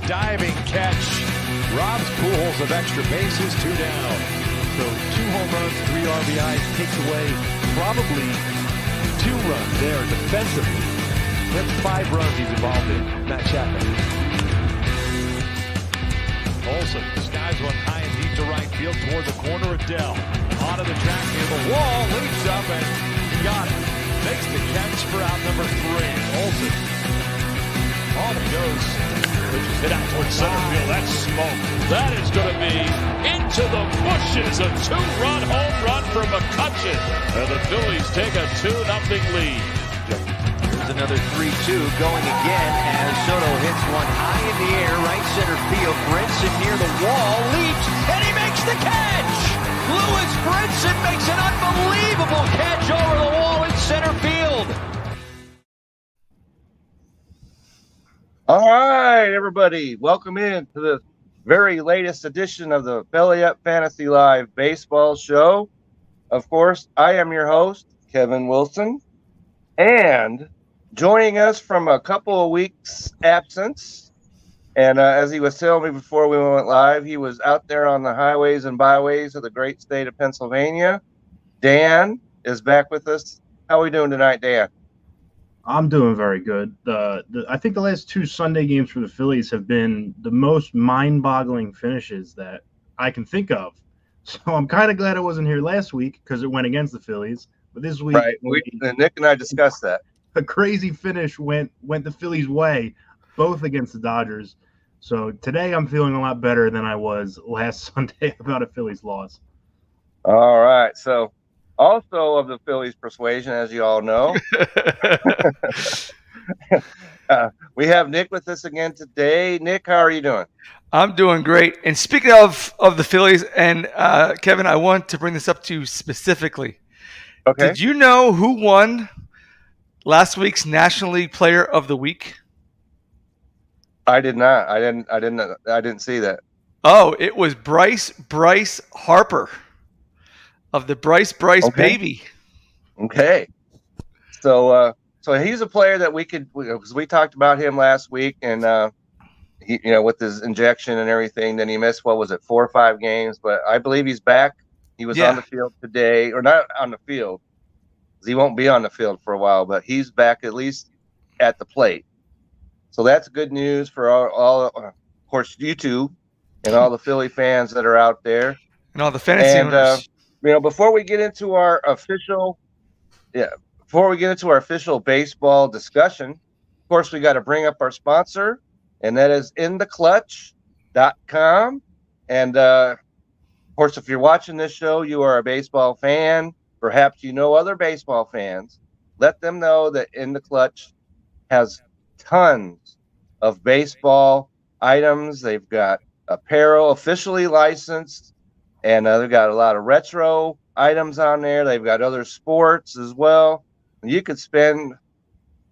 diving catch robs Pujols of extra bases, 2 down. So 2 home runs, 3 RBIs, takes away probably 2 runs there defensively. That's 5 runs he's involved in, Matt Chapman. Olsen skies one high and deep to right field toward the corner of Dell. Onto the track near the wall, leaps up and got it. Makes the catch for out number 3. Olsen. On it goes. Which is hit out towards center field. That's smoke. That is going to be into the bushes. A 2-run home run for McCutchen. And the Phillies take a 2-0 lead. Here's another 3-2 going again as Soto hits one high in the air, right center field. Brinson near the wall, leaps, and he makes the catch! Lewis Brinson makes an unbelievable catch over the wall in center field. All right, everybody, welcome in to the very latest edition of the Belly Up Fantasy Live Baseball Show. Of course, I am your host, Kevin Wilson, and joining us from a couple of weeks' absence, and as he was telling me before we went live, he was out there on the highways and byways of the great state of Pennsylvania. Dan is back with us. How are we doing tonight, Dan? I'm doing very good. I think the last 2 Sunday games for the Phillies have been the most mind-boggling finishes that I can think of. So I'm kind of glad I wasn't here last week because it went against the Phillies. But this week, right, Nick and I discussed that. A crazy finish went the Phillies' way, both against the Dodgers. So today I'm feeling a lot better than I was last Sunday about a Phillies loss. All right, so also of the Phillies persuasion, as you all know, we have Nick with us again today. Nick, how are you doing? I'm doing great. And speaking of the Phillies, and Kevin, I want to bring this up to you specifically. Okay. Did you know who won last week's National League Player of the Week? I did not. I didn't see that. Oh, it was Bryce Harper of the Bryce Okay. baby. Okay. So he's a player that because we talked about him last week, and he, with his injection and everything, then he missed, what was it, 4 or 5 games, but I believe he's back. He was on the field today, or not on the field. He won't be on the field for a while, but he's back at least at the plate. So that's good news for all of course, you two and all the Philly fans that are out there. And all the fantasy owners. Before we get into our official baseball discussion, of course, we got to bring up our sponsor, and that is InTheClutch.com. And, of course, if you're watching this show, you are a baseball fan. Perhaps you know other baseball fans. Let them know that In the Clutch has tons of baseball items. They've got apparel officially licensed, and they've got a lot of retro items on there. They've got other sports as well. You could spend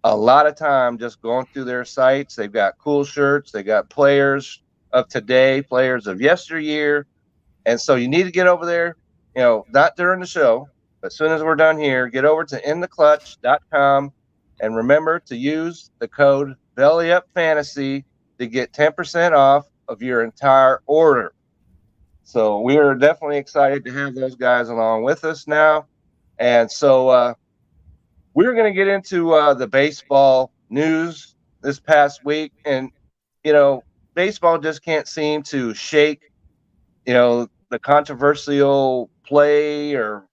a lot of time just going through their sites. They've got cool shirts. They got players of today, players of yesteryear. And so you need to get over there, not during the show, but as soon as we're done here, get over to InTheClutch.com and remember to use the code BellyUpFantasy to get 10% off of your entire order. So we are definitely excited to have those guys along with us now. And so we're going to get into the baseball news this past week. And, baseball just can't seem to shake, the controversial play or,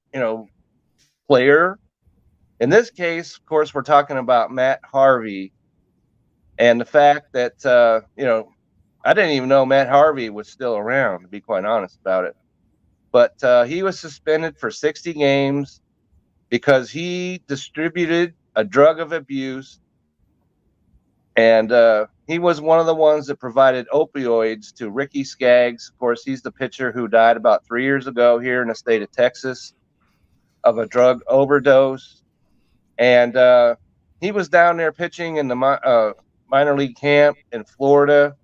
player. In this case, of course, we're talking about Matt Harvey and the fact that, I didn't even know Matt Harvey was still around, to be quite honest about it. But he was suspended for 60 games because he distributed a drug of abuse. And he was one of the ones that provided opioids to Ricky Skaggs. Of course, he's the pitcher who died about 3 years ago here in the state of Texas of a drug overdose. And he was down there pitching in the minor league camp in Florida.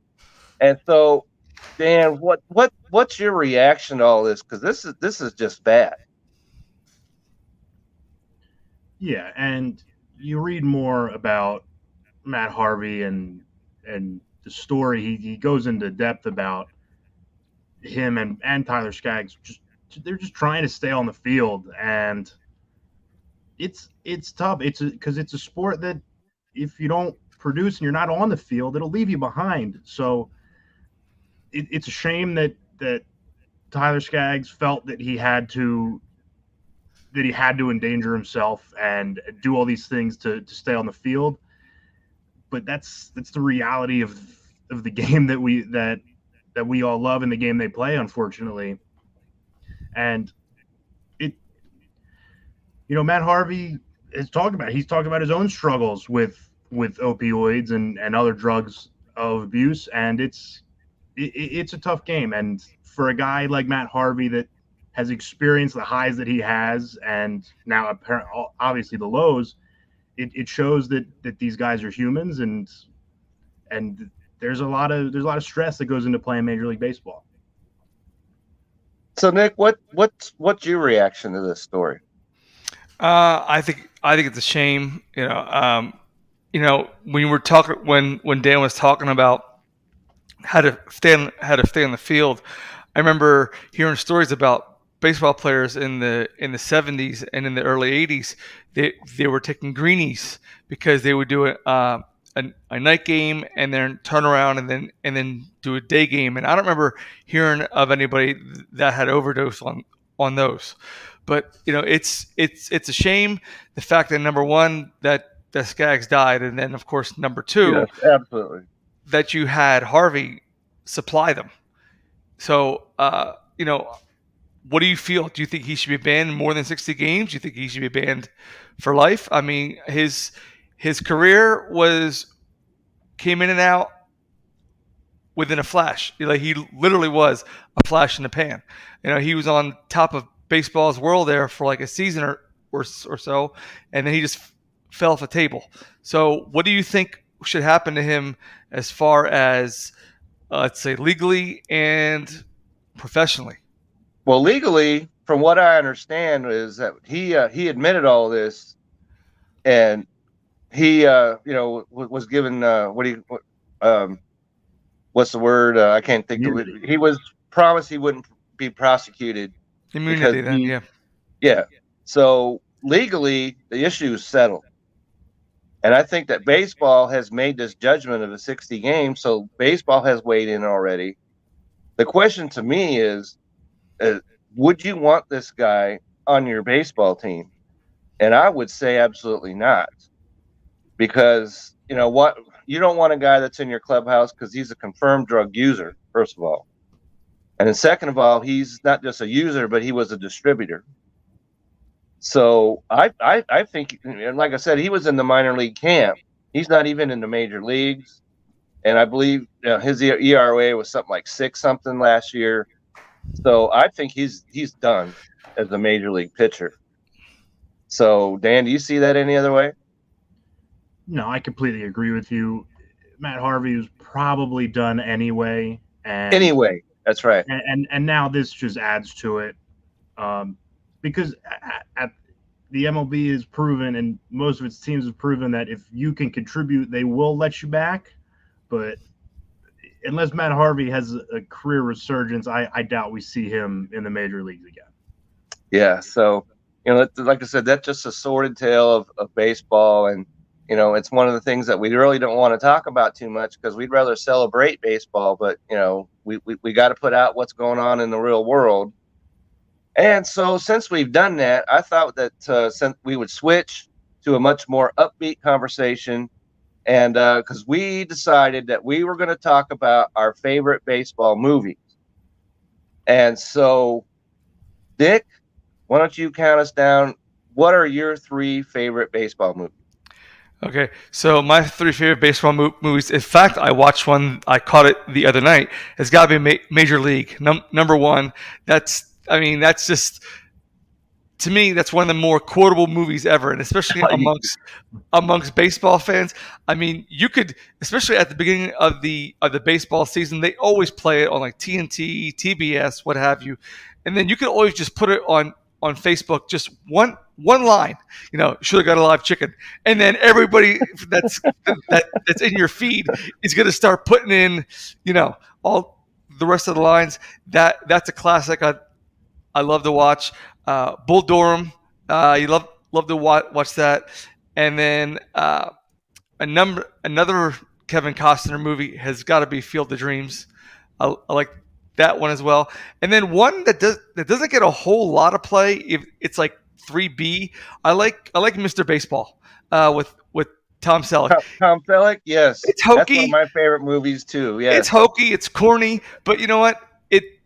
And so, Dan, what's your reaction to all this? Because this is just bad. Yeah, and you read more about Matt Harvey and story, he goes into depth about him and Tyler Skaggs. They're just trying to stay on the field, and it's tough. Because it's a sport that if you don't produce and you're not on the field, it'll leave you behind. So it's a shame that Tyler Skaggs felt that he had to endanger himself and do all these things to stay on the field. But that's the reality of the game that we all love and the game they play, unfortunately. And Matt Harvey he's talked about his own struggles with opioids and other drugs of abuse, and it's a tough game. And for a guy like Matt Harvey that has experienced the highs that he has, and now obviously the lows, it shows that these guys are humans, and there's a lot of stress that goes into playing Major League Baseball. So Nick, what's your reaction to this story? I think it's a shame. When you were talking, when Dan was talking about how to stay on the field, I remember hearing stories about baseball players in the 70s and in the early 80s. They were taking greenies because they would do a night game and then turn around and then do a day game. And I don't remember hearing of anybody that had overdosed on those. But it's a shame, the fact that number one that Skaggs died, and then of course number two, yes, absolutely, that you had Harvey supply them. So what do you feel? Do you think he should be banned more than 60 games? Do you think he should be banned for life? I mean, his career came in and out within a flash. Like, he literally was a flash in the pan. He was on top of baseball's world there for like a season or so, and then he just fell off a table. So what do you think should happen to him as far as let's say legally and professionally? Well, legally, from what I understand, is that he admitted all this, and he was given what's the word? I can't think of it. He was promised he wouldn't be prosecuted. Immunity, then, yeah. So legally, the issue is settled, and I think that baseball has made this judgment of a 60 games. So baseball has weighed in already. The question to me is, would you want this guy on your baseball team? And I would say absolutely not, because you don't want a guy that's in your clubhouse because he's a confirmed drug user, first of all. And then second of all, he's not just a user, but he was a distributor. So I think, and like I said, he was in the minor league camp. He's not even in the major leagues. And I believe his ERA was something like 6-something last year. So I think he's done as a major league pitcher. So Dan, do you see that any other way? No, I completely agree with you. Matt Harvey was probably done anyway. Anyway, that's right. And now this just adds to it, because at the MLB has proven, and most of its teams have proven, that if you can contribute, they will let you back. But unless Matt Harvey has a career resurgence, I doubt we see him in the major leagues again. Yeah. So, like I said, that's just a sordid tale of baseball. And, it's one of the things that we really don't want to talk about too much, because we'd rather celebrate baseball. But, we got to put out what's going on in the real world. And so since we've done that, I thought that since we would switch to a much more upbeat conversation. And because we decided that we were going to talk about our favorite baseball movies. And so, Dick, why don't you count us down? What are your 3 favorite baseball movies? Okay, so my 3 favorite baseball movies, in fact, I watched one, I caught it the other night. It's got to be Major League. Number 1, that's just, to me, that's one of the more quotable movies ever, and especially amongst baseball fans. I mean, you could, especially at the beginning of the baseball season, they always play it on like TNT, TBS, what have you, and then you could always just put it on Facebook just one line, should have got a live chicken. And then everybody that's in your feed is going to start putting in, all the rest of the lines. That's a classic. I love to watch. Bull Durham, you love to watch that. And then another Kevin Costner movie has got to be Field of Dreams. I like that one as well. And then one that doesn't get a whole lot of play. It's like 3B. I like Mr. Baseball with Tom Selleck. Tom Selleck, yes, it's hokey. That's one of my favorite movies too. Yeah, it's hokey. It's corny, but you know what? It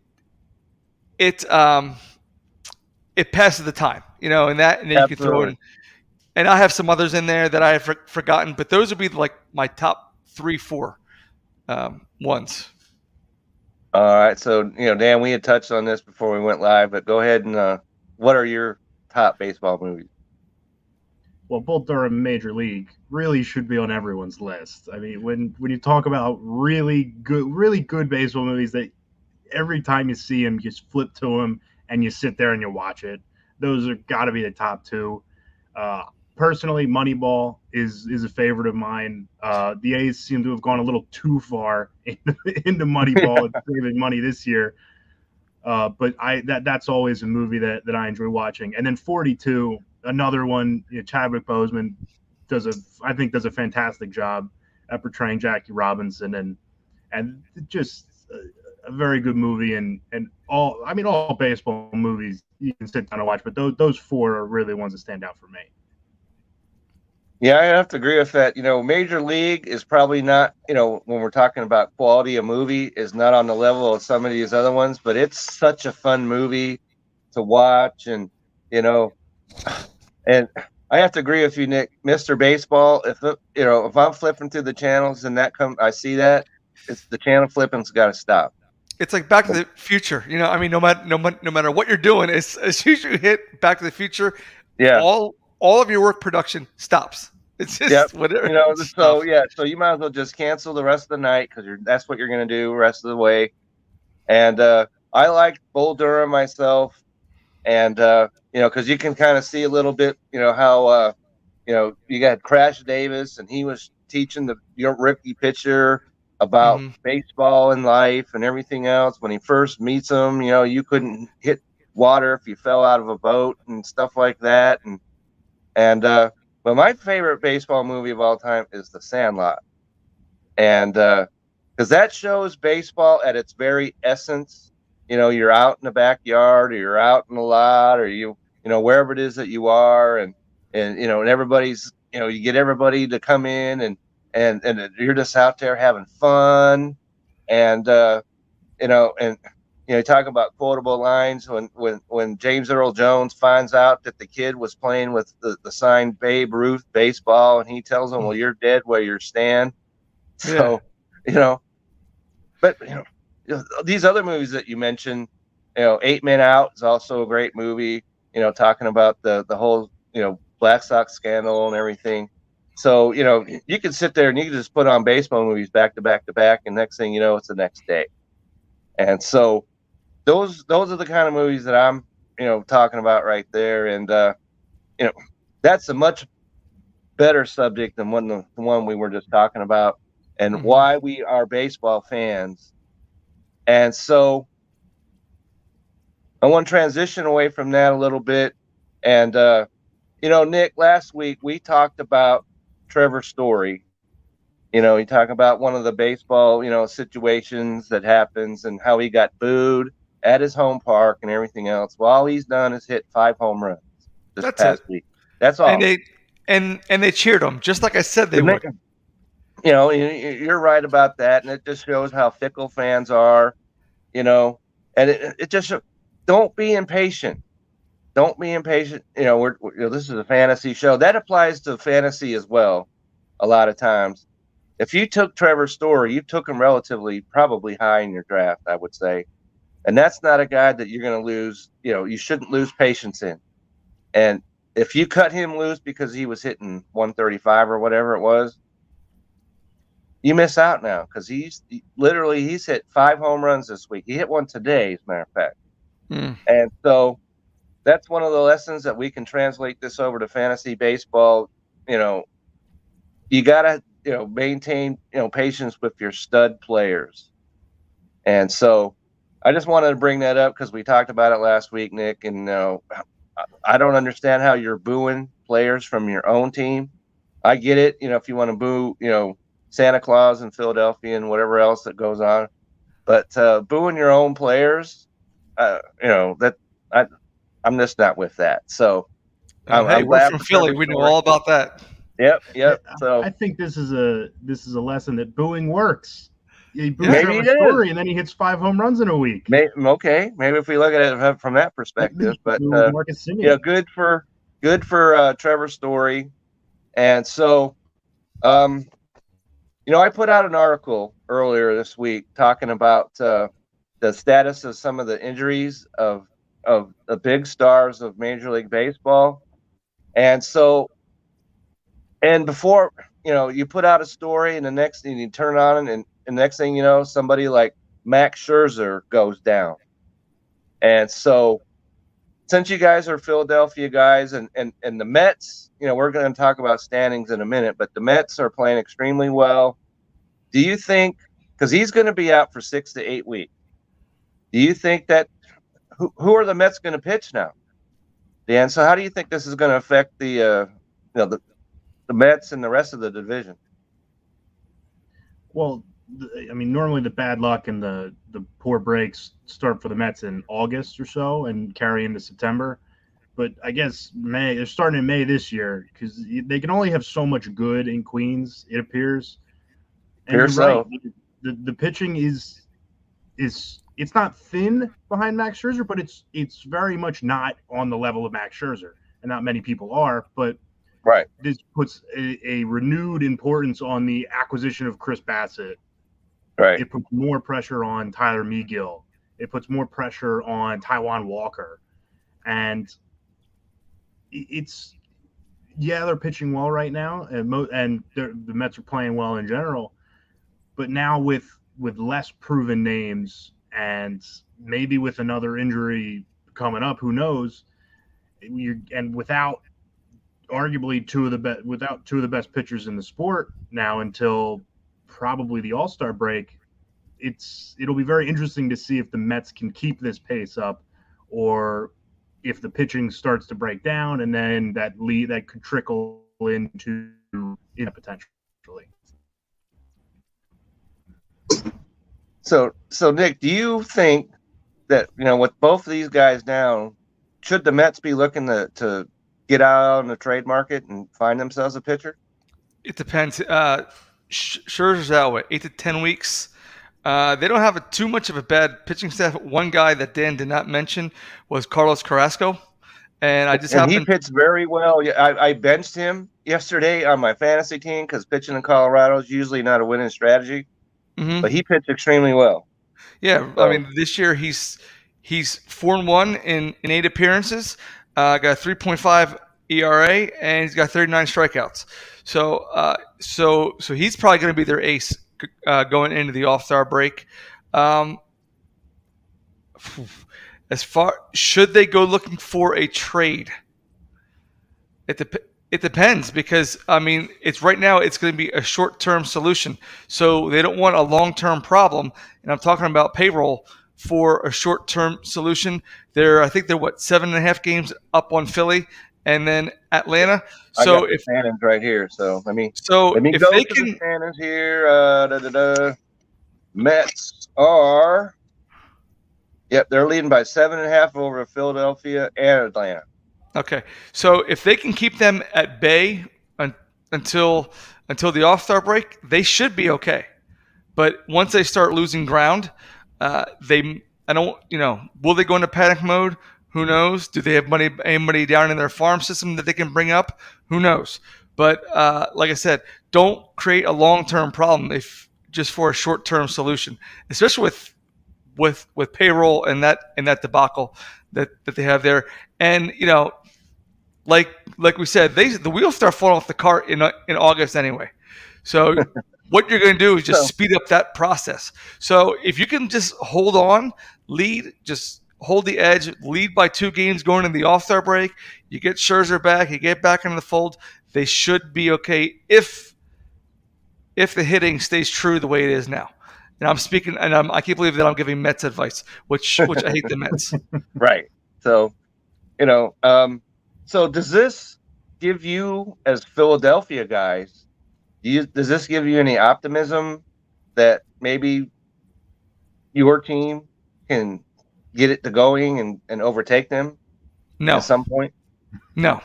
passes the time. And then you can throw in. And I have some others in there that I have forgotten, but those would be like my top 3-4 ones. All right, so Dan, we had touched on this before we went live, but go ahead and what are your top baseball movies? Well, Bull Durham Major League really should be on everyone's list. I mean, when you talk about really good baseball movies that every time you see them, you just flip to them and you sit there and you watch it. Those are got to be the top two. Personally, Moneyball is a favorite of mine. The A's seem to have gone a little too far into Moneyball and saving money this year. But that's always a movie that I enjoy watching. And then 42, another one. Chadwick Boseman does a fantastic job at portraying Jackie Robinson, and just a very good movie. And all baseball movies you can sit down and watch, but those four are really the ones that stand out for me. Yeah, I have to agree with that. Major League is probably not, when we're talking about quality of movie, is not on the level of some of these other ones, but it's such a fun movie to watch. And, and I have to agree with you, Nick. Mr. Baseball, if I'm flipping through the channels and I see that, it's the channel flipping's got to stop. It's like Back to the Future. No matter what you're doing, as soon as you hit Back to the Future, yeah, all of your work production stops. It's just whatever. So you might as well just cancel the rest of the night because that's what you're going to do the rest of the way. And I like Bull Durham myself, and because you can kind of see a little bit, how you got Crash Davis, and he was teaching your rookie pitcher about baseball and life and everything else. When he first meets him, you couldn't hit water if you fell out of a boat and stuff like that, but my favorite baseball movie of all time is The Sandlot. And because that shows baseball at its very essence. You're out in the backyard, or you're out in the lot, or wherever it is that you are, and everybody's, you get everybody to come in and you're just out there having fun. And you talk about quotable lines when James Earl Jones finds out that the kid was playing with the signed Babe Ruth baseball, and he tells him, well, you're dead where you stand. So, but, these other movies that you mentioned, 8 Men Out is also a great movie, talking about the whole, Black Sox scandal and everything. So, you can sit there and you can just put on baseball movies back to back to back, and next thing you know, it's the next day. And so, those are the kind of movies that I'm, talking about right there. And, that's a much better subject than the one we were just talking about, and why we are baseball fans. And so I want to transition away from that a little bit. And, Nick, last week we talked about Trevor Story. You talk about one of the baseball, situations that happens and how he got booed at his home park and everything else. Well, all he's done is hit 5 home runs this past week. That's all. And they cheered him, just like I said they would. You're right about that, and it just shows how fickle fans are, and it just don't be impatient. Don't be impatient. This is a fantasy show. That applies to fantasy as well. A lot of times, if you took Trevor Story, you took him relatively probably high in your draft, I would say. And that's not a guy that you're going to lose. You shouldn't lose patience in. And if you cut him loose because he was hitting 135 or whatever it was, you miss out now, because he's hit 5 home runs this week. He hit one today, as a matter of fact. And so, that's one of the lessons that we can translate this over to fantasy baseball. You gotta maintain patience with your stud players, and so I just wanted to bring that up because we talked about it last week, Nick. And I don't understand how you're booing players from your own team. I get it, if you want to boo, Santa Claus in Philadelphia and whatever else that goes on, but booing your own players, that I'm just not with that. So hey, we're from Philly. We know all about that. Yep. So I think this is a lesson that booing works. He boos Maybe Trevor it is. Story, and then he hits 5 home runs in a week. maybe if we look at it from that perspective, but Marcus Simeon. good for Trevor Story. And so I put out an article earlier this week talking about the status of some of the injuries of the big stars of Major League Baseball. And so, and before, you put out a story, and the next thing you turn on, and the next thing you know, somebody like Max Scherzer goes down. And so, since you guys are Philadelphia guys, and the Mets, we're going to talk about standings in a minute, but the Mets are playing extremely well. Do you think, because he's going to be out for 6 to 8 weeks, do you think that who are the Mets going to pitch now, Dan? So how do you think this is going to affect the Mets and the rest of the division? Well, normally the bad luck and the poor breaks start for the Mets in August or so and carry into September. But I guess they're starting in May this year because they can only have so much good in Queens, it appears. And you're right. The pitching is it's not thin behind Max Scherzer, but it's very much not on the level of Max Scherzer, and not many people are. But right, this puts a renewed importance on the acquisition of Chris Bassett. Right, it puts more pressure on Tyler Megill. It puts more pressure on Taijuan Walker, and they're pitching well right now, and the Mets are playing well in general. But now with less proven names, and maybe with another injury coming up, who knows? And without arguably two of the best pitchers in the sport now until probably the All-Star break, it'll be very interesting to see if the Mets can keep this pace up, or if the pitching starts to break down, and then that could trickle into potentially. So Nick, do you think that with both of these guys down, should the Mets be looking to get out on the trade market and find themselves a pitcher? It depends. Scherzer's out 8 to 10 weeks. They don't have too much of a bad pitching staff. One guy that Dan did not mention was Carlos Carrasco, and he pitched very well. I benched him yesterday on my fantasy team because pitching in Colorado is usually not a winning strategy. Mm-hmm. But he pitched extremely well. Yeah, so, this year he's 4-1 in 8 appearances. Got a 3.5 ERA, and he's got 39 strikeouts. So he's probably going to be their ace going into the All-Star break. Should they go looking for a trade? It depends, because it's right now it's going to be a short-term solution. So they don't want a long-term problem, and I'm talking about payroll for a short-term solution. I think they're 7.5 games up on Philly, and then Atlanta. So if standings right here, so let me if go they to can, the standings here. Mets are, they're leading by 7.5 over Philadelphia and Atlanta. Okay, so if they can keep them at bay until the All-Star break, they should be okay. But once they start losing ground, will they go into panic mode? Who knows? Do they have anybody down in their farm system that they can bring up? Who knows? But like I said, don't create a long-term problem just for a short-term solution, especially with payroll and that debacle that they have there. And like we said, the wheels start falling off the cart in August anyway. So what you're going to do is just speed up that process. So if you can just hold on, lead, just hold the edge, lead by 2 games going into the All-Star break. You get Scherzer back, you get back into the fold. They should be okay if the hitting stays true the way it is now. And I'm speaking, and I can't believe that I'm giving Mets advice, which I hate the Mets. Right. So, so does this give you, as Philadelphia guys, does this give you any optimism that maybe your team can get it to going and overtake them at some point? No.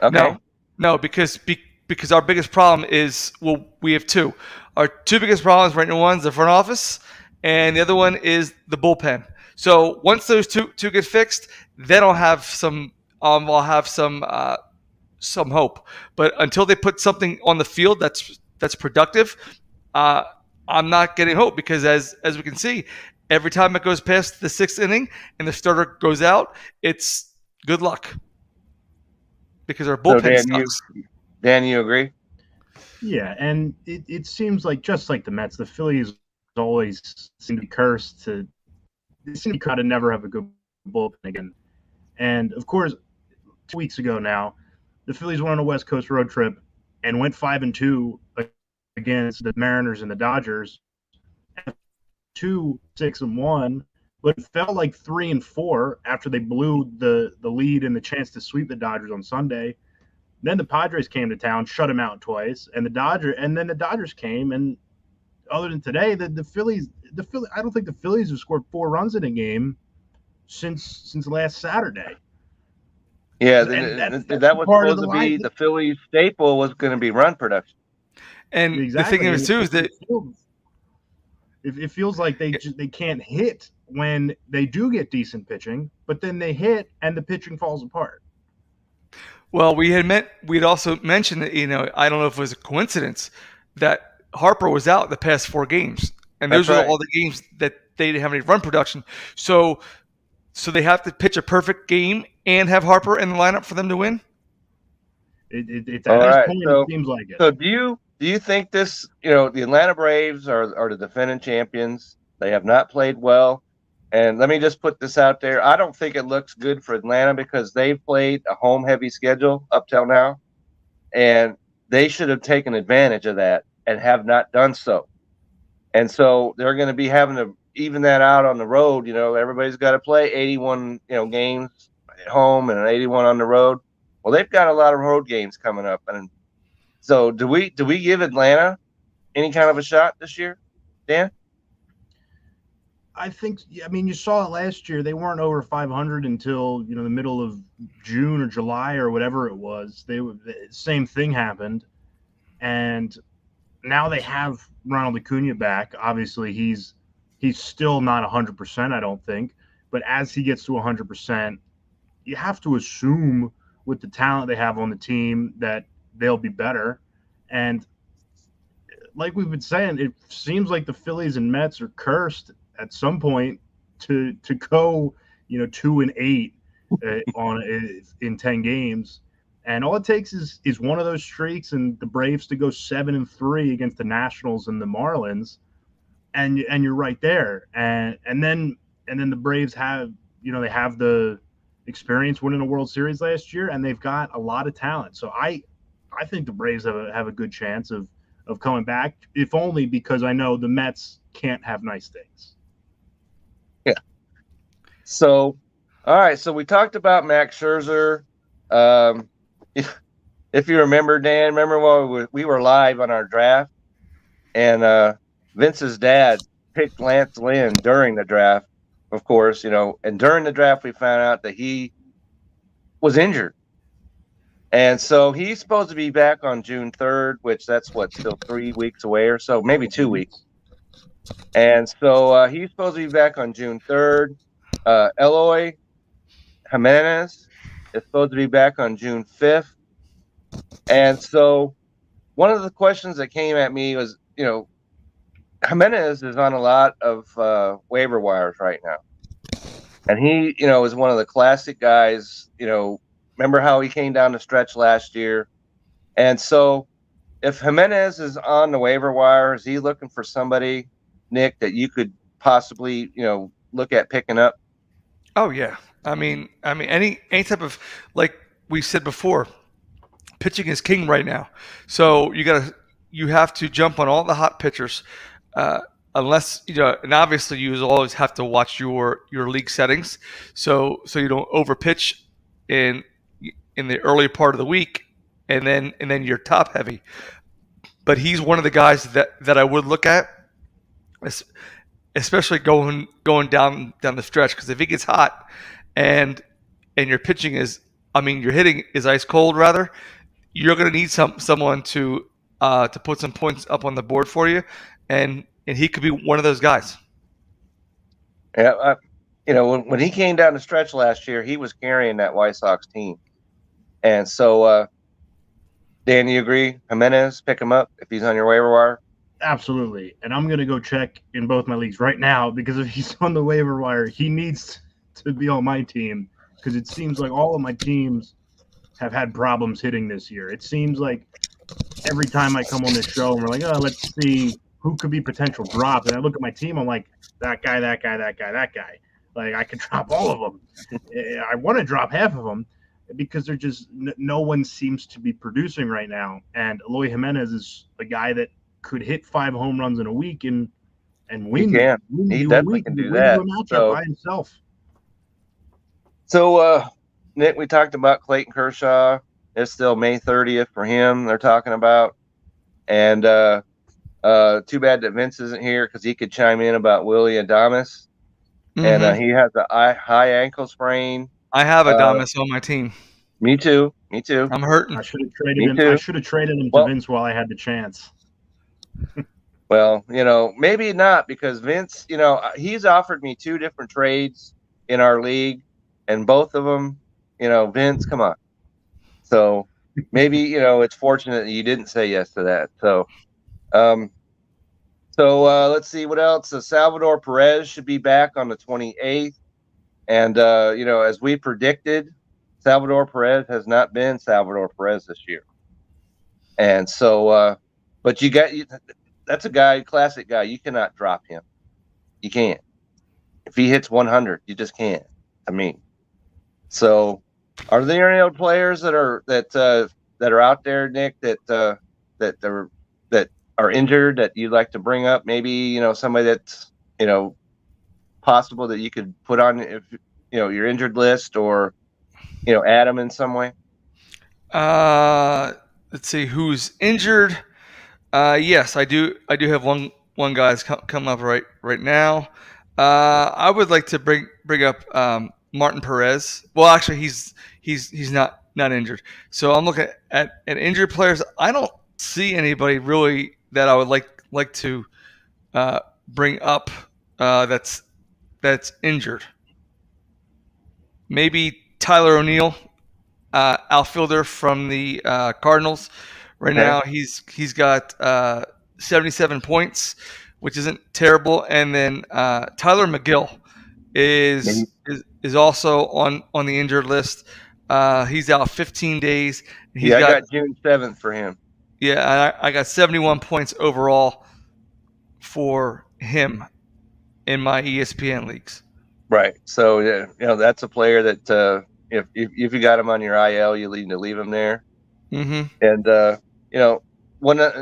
Okay. No, because our biggest problem is, well, we have 2. Our 2 biggest problems right now, one's the front office, and the other one is the bullpen. So once those two get fixed, then I'll have some hope. But until they put something on the field that's productive, I'm not getting hope, because as we can see, every time it goes past the 6th inning and the starter goes out, it's good luck, because our bullpen sucks. Dan, you agree? Yeah, and it seems like, just like the Mets, the Phillies always seem to be cursed to. They seem to kind of never have a good bullpen again. And of course, 2 weeks ago now, the Phillies went on a West Coast road trip and went 5-2 against the Mariners and the Dodgers. 2-6-1, but it felt like 3-4 after they blew the lead and the chance to sweep the Dodgers on Sunday. Then the Padres came to town, shut them out twice, and then the Dodgers came, and other than today, the Phillies, I don't think the Phillies have scored 4 runs in a game since last Saturday. Yeah, that was supposed to be the Phillies' staple, was going to be run production. And exactly. The thing is, too, is that it feels like they can't hit when they do get decent pitching, but then they hit and the pitching falls apart. Well, we'd also mentioned that, I don't know if it was a coincidence that Harper was out the past 4 games, and those were all the games that they didn't have any run production. So they have to pitch a perfect game and have Harper in the lineup for them to win. It seems like it. So do you think this? The Atlanta Braves are the defending champions. They have not played well. And let me just put this out there. I don't think it looks good for Atlanta, because they've played a home-heavy schedule up till now, and they should have taken advantage of that and have not done so. And so they're going to be having to even that out on the road. Everybody's got to play 81 games at home and 81 on the road. Well, they've got a lot of road games coming up, and so do we give Atlanta any kind of a shot this year, Dan? I think, you saw it last year. They weren't over 500 until, the middle of June or July or whatever it was. The same thing happened. And now they have Ronald Acuna back. Obviously, he's still not 100%, I don't think. But as he gets to 100%, you have to assume with the talent they have on the team that they'll be better. And like we've been saying, it seems like the Phillies and Mets are cursed at some point to go 2-8 in 10 games, and all it takes is one of those streaks and the Braves to go 7-3 against the Nationals and the Marlins, and you're right there, and then the Braves have they have the experience winning a World Series last year, and they've got a lot of talent. So I think the Braves have a good chance of coming back, if only because I know the Mets can't have nice things. Yeah. So, all right. So we talked about Max Scherzer. If you remember, Dan, when we were live on our draft, and Vince's dad picked Lance Lynn during the draft, of course, and during the draft we found out that he was injured. And so he's supposed to be back on June 3rd, which that's still 3 weeks away or so, maybe 2 weeks. And so he's supposed to be back on June 3rd. Eloy Jimenez is supposed to be back on June 5th. And so one of the questions that came at me was, Jimenez is on a lot of waiver wires right now. And he, is one of the classic guys, remember how he came down the stretch last year. And so if Jimenez is on the waiver wire, is he looking for somebody, Nick, that you could possibly, look at picking up? Oh yeah. I mean, any type of, like we said before, pitching is king right now. So you have to jump on all the hot pitchers, uh, unless and obviously you always have to watch your league settings, so you don't overpitch in the early part of the week, and then you're top heavy. But he's one of the guys that I would look at, especially going down the stretch, because if he gets hot and your pitching is, your hitting is ice cold rather, you're going to need someone to put some points up on the board for you, and he could be one of those guys. Yeah, when he came down the stretch last year, he was carrying that White Sox team, and so Dan, you agree? Jimenez, pick him up if he's on your waiver wire. Absolutely. And I'm going to go check in both my leagues right now, because if he's on the waiver wire, he needs to be on my team, because it seems like all of my teams have had problems hitting this year. It seems like every time I come on this show and we're like, oh, let's see who could be potential drops. And I look at my team, I'm like, that guy. Like, I could drop all of them. I want to drop half of them because they're just no one seems to be producing right now. And Eloy Jimenez is a guy that could hit 5 home runs in a week and win. He can. He definitely can do that. So, by himself. So, Nick, we talked about Clayton Kershaw. It's still May 30th for him. They're talking about, and too bad that Vince isn't here, because he could chime in about Willie Adames, and he has a high ankle sprain. I have Adames on my team. Me too. I'm hurting. I should have traded him. I should have traded him to Vince while I had the chance. Well, maybe not, because Vince, he's offered me 2 different trades in our league, and both of them, Vince, come on. So maybe, it's fortunate that you didn't say yes to that. So, let's see what else. So Salvador Perez should be back on the 28th. And, as we predicted, Salvador Perez has not been Salvador Perez this year. And so, but that's a guy, classic guy. You cannot drop him. You can't. If he hits 100, you just can't. So are there any other players that are out there, Nick, that are injured that you'd like to bring up? Maybe, somebody that's, possible that you could put on, if your injured list, or add them in some way? Let's see who's injured. Yes, I do have one guy's come up right now. I would like to bring up Martin Perez. Well, actually, he's not injured. So I'm looking at injured players. I don't see anybody really that I would like to bring up that's injured. Maybe Tyler O'Neill, outfielder from the Cardinals. Right now, he's got 77 points, which isn't terrible. And then Tyler McGill is also on the injured list. He's out 15 days. I got June 7th for him. Yeah, I got 71 points overall for him in my ESPN leagues. Right. So that's a player that if you got him on your IL, you need to leave him there. Mm-hmm. And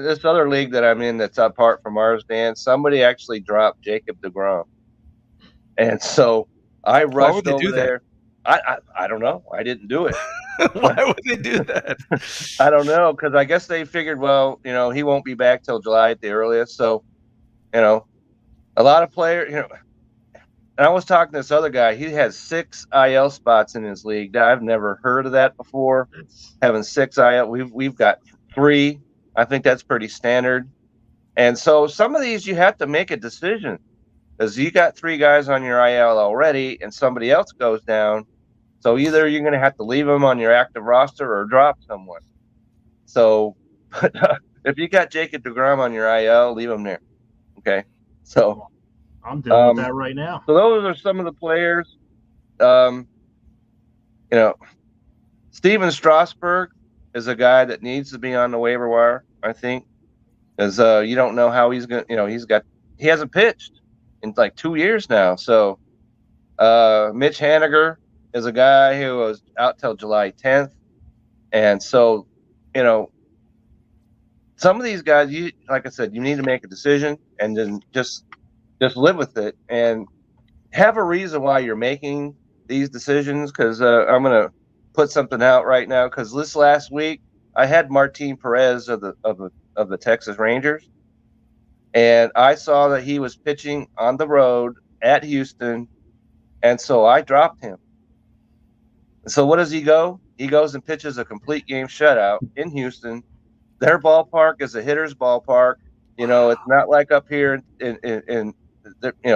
this other league that I'm in that's apart from ours, Dan, somebody actually dropped Jacob deGrom, and so I rushed over there. I don't know. I didn't do it. Why would they do that? I don't know, because I guess they figured, well, he won't be back till July at the earliest. So, a lot of players, and I was talking to this other guy. He has 6 IL spots in his league. I've never heard of that before. Having 6 IL, we've got 3. I think that's pretty standard. And so some of these you have to make a decision, because you got 3 guys on your IL already, and somebody else goes down. So either you're going to have to leave them on your active roster or drop someone. So if you got Jacob deGrom on your IL, leave him there. Okay. So I'm doing that right now. So those are some of the players. Steven Strasburg is a guy that needs to be on the waiver wire, I think, because you don't know how he's going to, he hasn't pitched in like 2 years now. So, Mitch Haniger is a guy who was out till July 10th. And so, some of these guys, like I said, you need to make a decision and then just live with it and have a reason why you're making these decisions. Because I'm going to put something out right now. Because this last week, I had Martin Perez of the Texas Rangers, and I saw that he was pitching on the road at Houston, and so I dropped him. So what does he go? He goes and pitches a complete game shutout in Houston. Their ballpark is a hitter's ballpark. It's not like up here in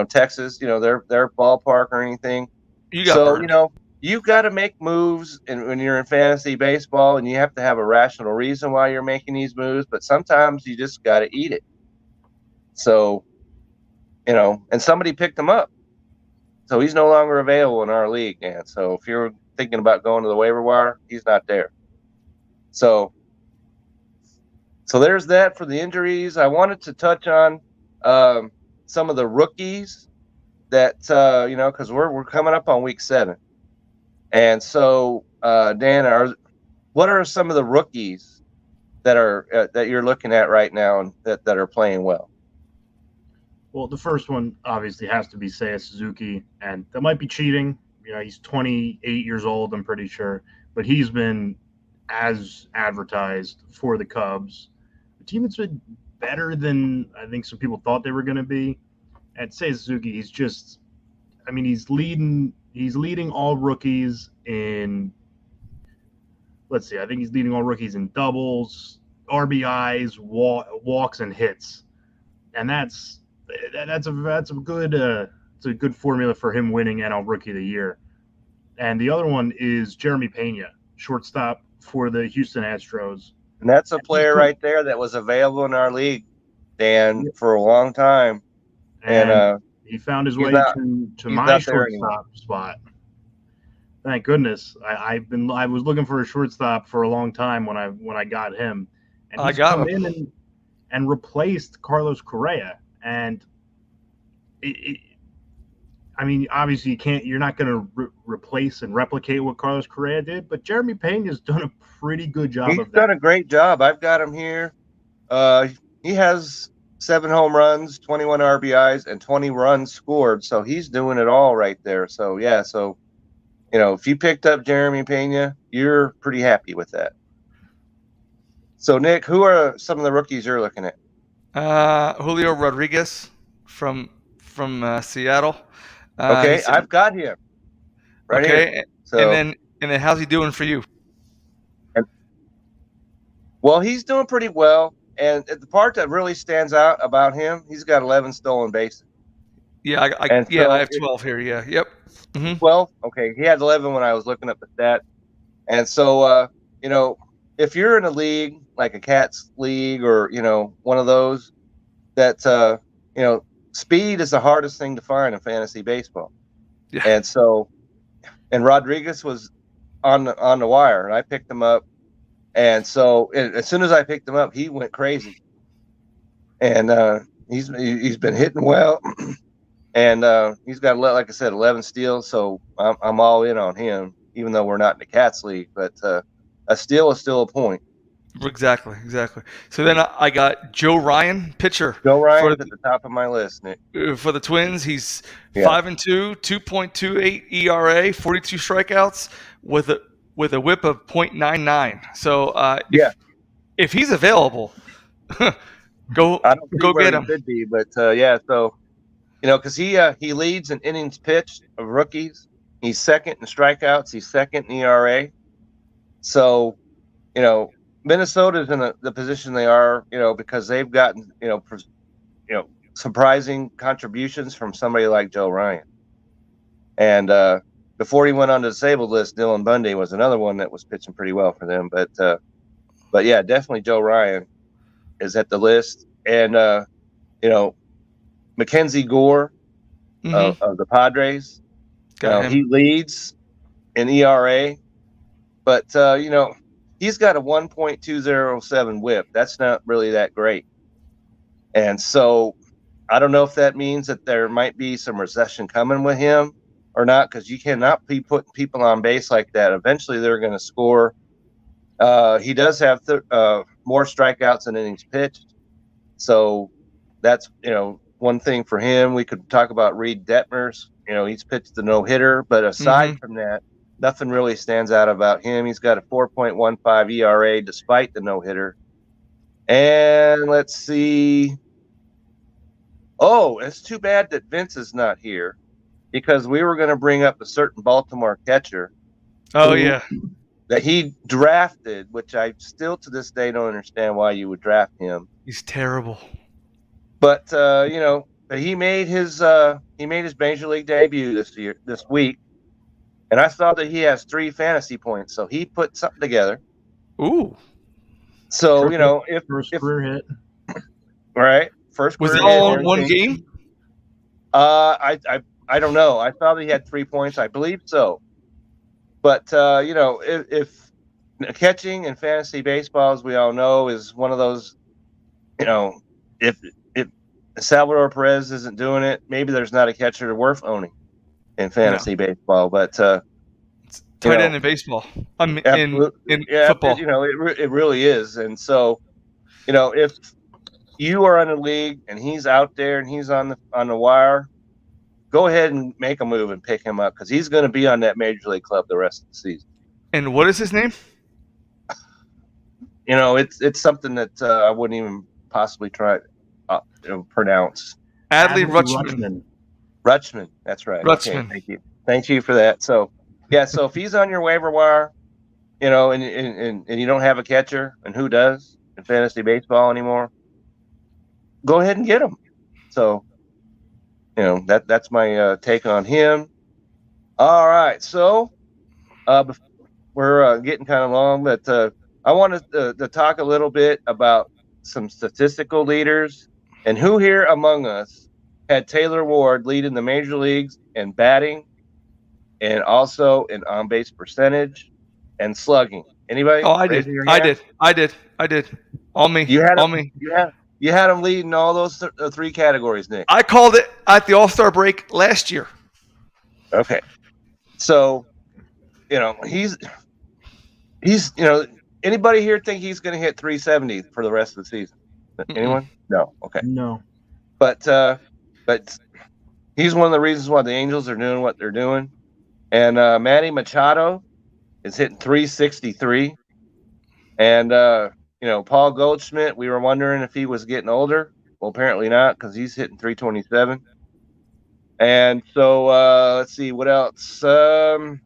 Texas. Their ballpark or anything. You got you've got to make moves when you're in fantasy baseball, and you have to have a rational reason why you're making these moves. But sometimes you just got to eat it. So, and somebody picked him up. So he's no longer available in our league, man. So if you're thinking about going to the waiver wire, he's not there. So there's that for the injuries. I wanted to touch on some of the rookies that, because we're coming up on week 7. And so, Dan, what are some of the rookies that are that you're looking at right now and that are playing well? Well, the first one obviously has to be Seiya Suzuki, and that might be cheating. He's 28 years old, I'm pretty sure, but he's been as advertised for the Cubs. The team that's been better than I think some people thought they were going to be. And Seiya Suzuki, he's leading all rookies in. Let's see, I think he's leading all rookies in doubles, RBIs, walks, and hits, and that's a good formula for him winning NL Rookie of the Year. And the other one is Jeremy Pena, shortstop for the Houston Astros. And that's a player right there that was available in our league, Dan, for a long time. And he found his way to my shortstop spot. Thank goodness. I was looking for a shortstop for a long time when I got him. And I got him in and replaced Carlos Correa. And obviously you're not going to replace and replicate what Carlos Correa did, but Jeremy Payne has done a pretty good job of that. He's done a great job. I've got him here. He has 7 home runs, 21 RBIs, and 20 runs scored. So he's doing it all right there. So, yeah. So, if you picked up Jeremy Pena, you're pretty happy with that. So, Nick, who are some of the rookies you're looking at? Julio Rodriguez from Seattle. Okay, I've got him right here. So, and then how's he doing for you? Well, he's doing pretty well, and the part that really stands out about him, he's got 11 stolen bases. Yeah, I have 12 here. Yeah, yep. Mm-hmm. 12. Okay, he had 11 when I was looking up the stat, and so if you're in a league like a Cats league or one of those that speed is the hardest thing to find in fantasy baseball. Yeah. And Rodriguez was on the wire, and I picked him up. And so as soon as I picked him up, he went crazy. And he's been hitting well. And he's got, like I said, 11 steals. So I'm all in on him, even though we're not in the Cats league. But a steal is still a point. Exactly. So then I got Joe Ryan, pitcher. Joe Ryan at the top of my list, Nick. For the Twins, he's 5-2, 2.28 ERA, 42 strikeouts with a WHIP of .99. So if he's available, go get him. Could be, but So because he leads in innings pitched of rookies. He's second in strikeouts. He's second in ERA. So Minnesota's in the position they are, because they've gotten, surprising contributions from somebody like Joe Ryan. And before he went on the disabled list, Dylan Bundy was another one that was pitching pretty well for them. But yeah, definitely Joe Ryan is at the list. And, Mackenzie Gore of the Padres, he leads in ERA. But, he's got a 1.207 WHIP. That's not really that great. And so I don't know if that means that there might be some recession coming with him or not, because you cannot be putting people on base like that. Eventually, they're going to score. He does have more strikeouts than innings pitched, so that's one thing for him. We could talk about Reed Detmer's. He's pitched the no-hitter, but aside from that, nothing really stands out about him. He's got a 4.15 ERA despite the no-hitter. And let's see. Oh, it's too bad that Vince is not here, because we were going to bring up a certain Baltimore catcher. Oh, yeah. That he drafted, which I still to this day don't understand why you would draft him. He's terrible. But he made his major league debut this week, and I saw that he has 3 fantasy points, so he put something together. Ooh. So first career hit, right? First was career it all hit, in one game? I don't know. I thought he had 3 points. I believe so. But if catching in fantasy baseball, as we all know, is one of those, if Salvador Perez isn't doing it, maybe there's not a catcher worth owning in fantasy baseball. But it's tight end in baseball. In football. It really is. And so, if you are in a league and he's out there and he's on the wire, go ahead and make a move and pick him up, because he's going to be on that major league club the rest of the season. And what is his name? It's something that I wouldn't even possibly try pronounce. Adley Rutschman. Rutschman, that's right. Rutschman. Okay, thank you for that. So so if he's on your waiver wire, and you don't have a catcher, and who does in fantasy baseball anymore, go ahead and get him. So that's my take on him. All right, so we're getting kind of long, but I wanted to talk a little bit about some statistical leaders, and who here among us had Taylor Ward leading the major leagues in batting and also in on-base percentage and slugging. Anybody? Oh, I did. All me. You had him leading all those 3 categories, Nick. I called it at the All-Star break last year. Okay. So, he's anybody here think he's going to hit 370 for the rest of the season? Anyone? No. Okay. No. But he's one of the reasons why the Angels are doing what they're doing. And Manny Machado is hitting 363. And Paul Goldschmidt, we were wondering if he was getting older. Well, apparently not, because he's hitting 327. And so let's see what else. The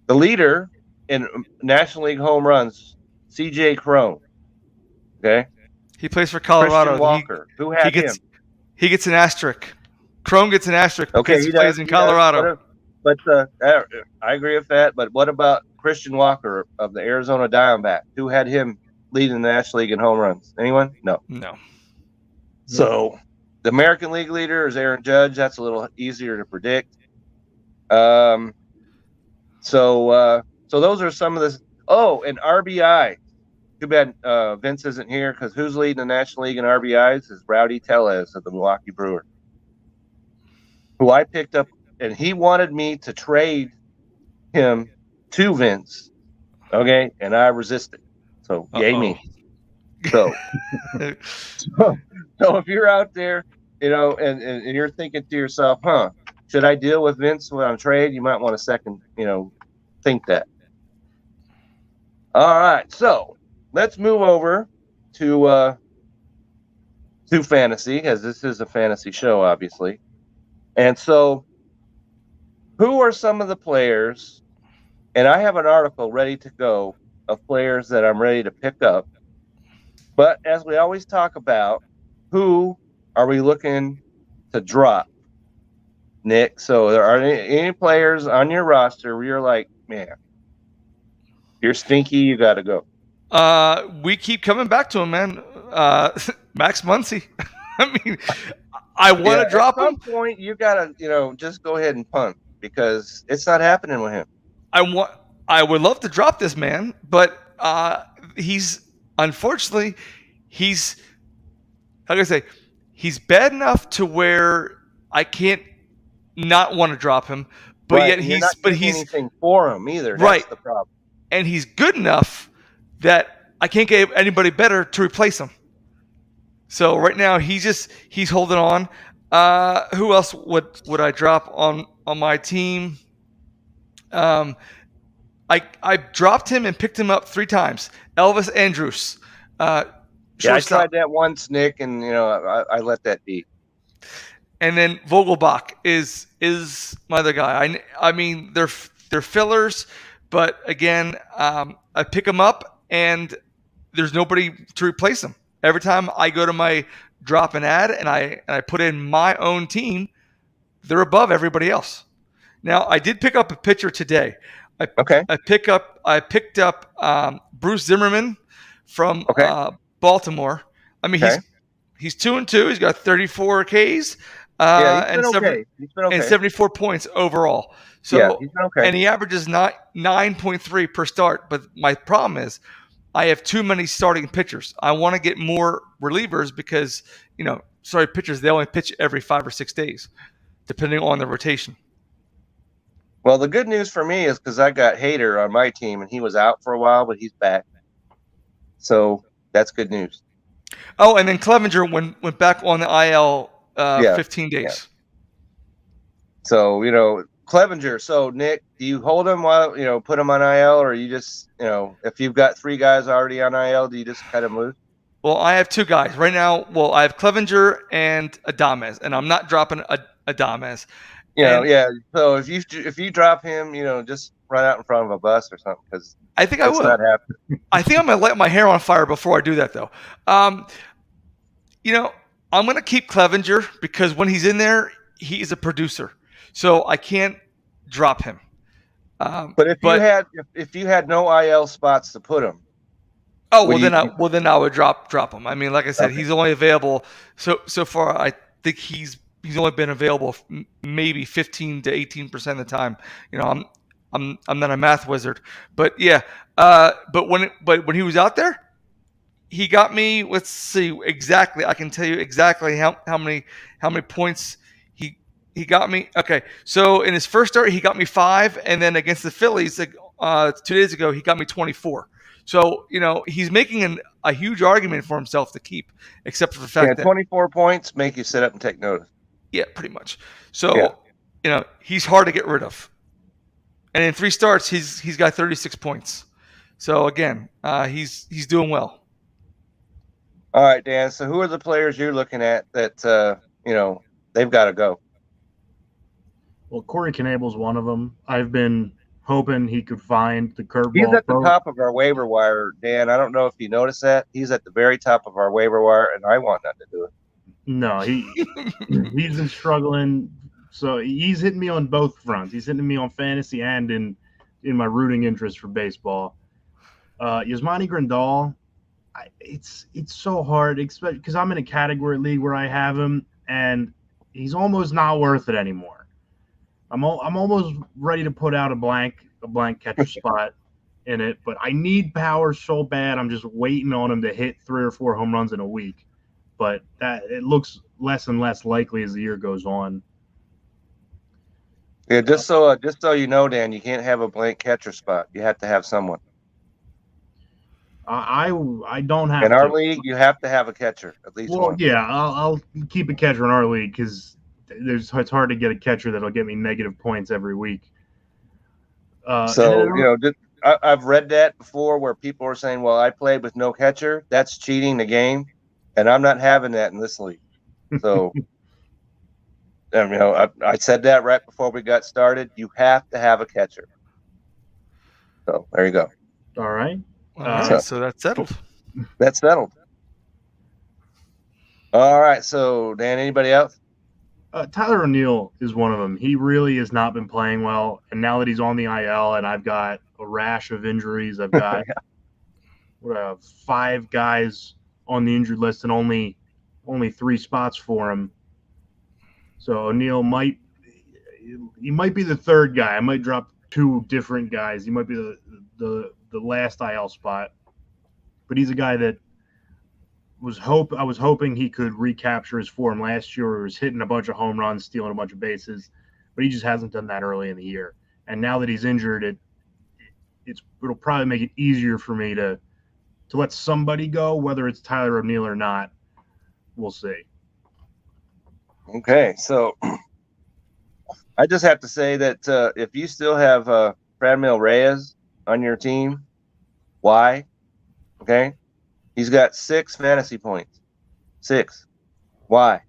leader in National League home runs, C.J. Cron. Okay, he plays for Colorado. Christian Walker, who had him? He gets an asterisk. Cron gets an asterisk because he plays in Colorado. But I agree with that. But what about Christian Walker of the Arizona Diamondbacks? Who had him leading the National League in home runs? Anyone? No. So the American League leader is Aaron Judge. That's a little easier to predict. So those are some of the. Oh, and RBI. Too bad Vince isn't here, because who's leading the National League in RBIs is Rowdy Tellez of the Milwaukee Brewers, who I picked up, and he wanted me to trade him to Vince. Okay, and I resisted. So yay me. So if you're out there, and you're thinking to yourself, should I deal with Vince when I'm trade? You might want to second, think that. All right, so let's move over to fantasy, as this is a fantasy show, obviously. And so, who are some of the players? And I have an article ready to go of players that I'm ready to pick up. But as we always talk about, who are we looking to drop, Nick? So there are any players on your roster where you're like, man, you're stinky, you got to go? We keep coming back to him, man. Max Muncie. I mean, I want to drop him. At some point, you got to, just go ahead and punt, because it's not happening with him. I would love to drop this man, but he's unfortunately he's bad enough to where I can't not want to drop him, but right. yet And you're not getting anything for him either. Right. That's the problem. And he's good enough that I can't get anybody better to replace him. So right now he's holding on. Who else would I drop on my team? I dropped him and picked him up 3 times. Elvis Andrus. Yeah, I tried that once, Nick, and I let that be. And then Vogelbach is my other guy. I mean they're fillers, but again, I pick them up and there's nobody to replace them. Every time I go to my drop and add and I put in my own team, they're above everybody else. Now I did pick up a pitcher today. I picked up Bruce Zimmerman from Baltimore. I mean he's 2-2. He's got 34 Ks. He's been okay. And 74 points overall. So he's been okay. And he averages 9.3 per start. But my problem is I have too many starting pitchers. I want to get more relievers because, pitchers, they only pitch every 5 or 6 days, depending on the rotation. Well, the good news for me is because I got Hader on my team, and he was out for a while, but he's back. So that's good news. Oh, and then Clevenger went back on the IL 15 days. Yeah. So, Clevenger. So, Nick, do you hold him while, put him on IL, or you just, if you've got 3 guys already on IL, do you just cut him loose? Well, I have 2 guys right now. Well, I have Clevenger and Adames, and I'm not dropping Adames. So if you drop him, just run out in front of a bus or something, because I think I will. Not happening. I think I'm gonna light my hair on fire before I do that, though. I'm gonna keep Clevenger because when he's in there, he is a producer, so I can't drop him. But if you had no IL spots to put him, then I would drop him. I mean, like I said, he's only available so far. I think he's only been available maybe 15 to 18% of the time. I'm not a math wizard, but yeah. But when he was out there, he got me. Let's see exactly. I can tell you exactly how many points he got me. Okay, so in his first start, he got me 5, and then against the Phillies, 2 days ago, he got me 24. So he's making a huge argument for himself to keep, except for the fact that 24 points make you sit up and take notice. Yeah, pretty much. So he's hard to get rid of, and in 3 starts, he's got 36 points. So again, he's doing well. All right, Dan. So who are the players you're looking at that they've got to go? Well, Corey Knebel's one of them. I've been hoping he could find the curveball. He's at the top of our waiver wire, Dan. I don't know if you noticed that. He's at the very top of our waiver wire, and I want nothing to do it. No, he's been struggling. So he's hitting me on both fronts. He's hitting me on fantasy and in my rooting interest for baseball. Yasmani Grandal, it's so hard, because I'm in a category league where I have him, and he's almost not worth it anymore. I'm almost ready to put out a blank catcher spot in it, but I need power so bad. I'm just waiting on him to hit 3 or 4 home runs in a week, but it looks less and less likely as the year goes on. Yeah, just so you know, Dan, you can't have a blank catcher spot. You have to have someone. I don't have. In our league, you have to have a catcher, at least one. Yeah, I'll keep a catcher in our league because it's hard to get a catcher that'll get me negative points every week. I've read that before where people are saying, "Well, I played with no catcher. That's cheating the game," and I'm not having that in this league. So, I said that right before we got started. You have to have a catcher. So there you go. All right. So that's settled. That's settled. All right. So, Dan, anybody else? Tyler O'Neill is one of them. He really has not been playing well, and now that he's on the IL, and I've got a rash of injuries, I've got 5 guys on the injured list, and only 3 spots for him. So O'Neill might be the third guy. I might drop 2 different guys. He might be the last IL spot, but he's a guy that I was hoping he could recapture his form last year, where he was hitting a bunch of home runs, stealing a bunch of bases, but he just hasn't done that early in the year. And now that he's injured, it'll probably make it easier for me to let somebody go, whether it's Tyler O'Neill or not. We'll see. Okay, so I just have to say that if you still have Franmil Reyes on your team, why? Okay, he's got 6 fantasy points. 6. Why?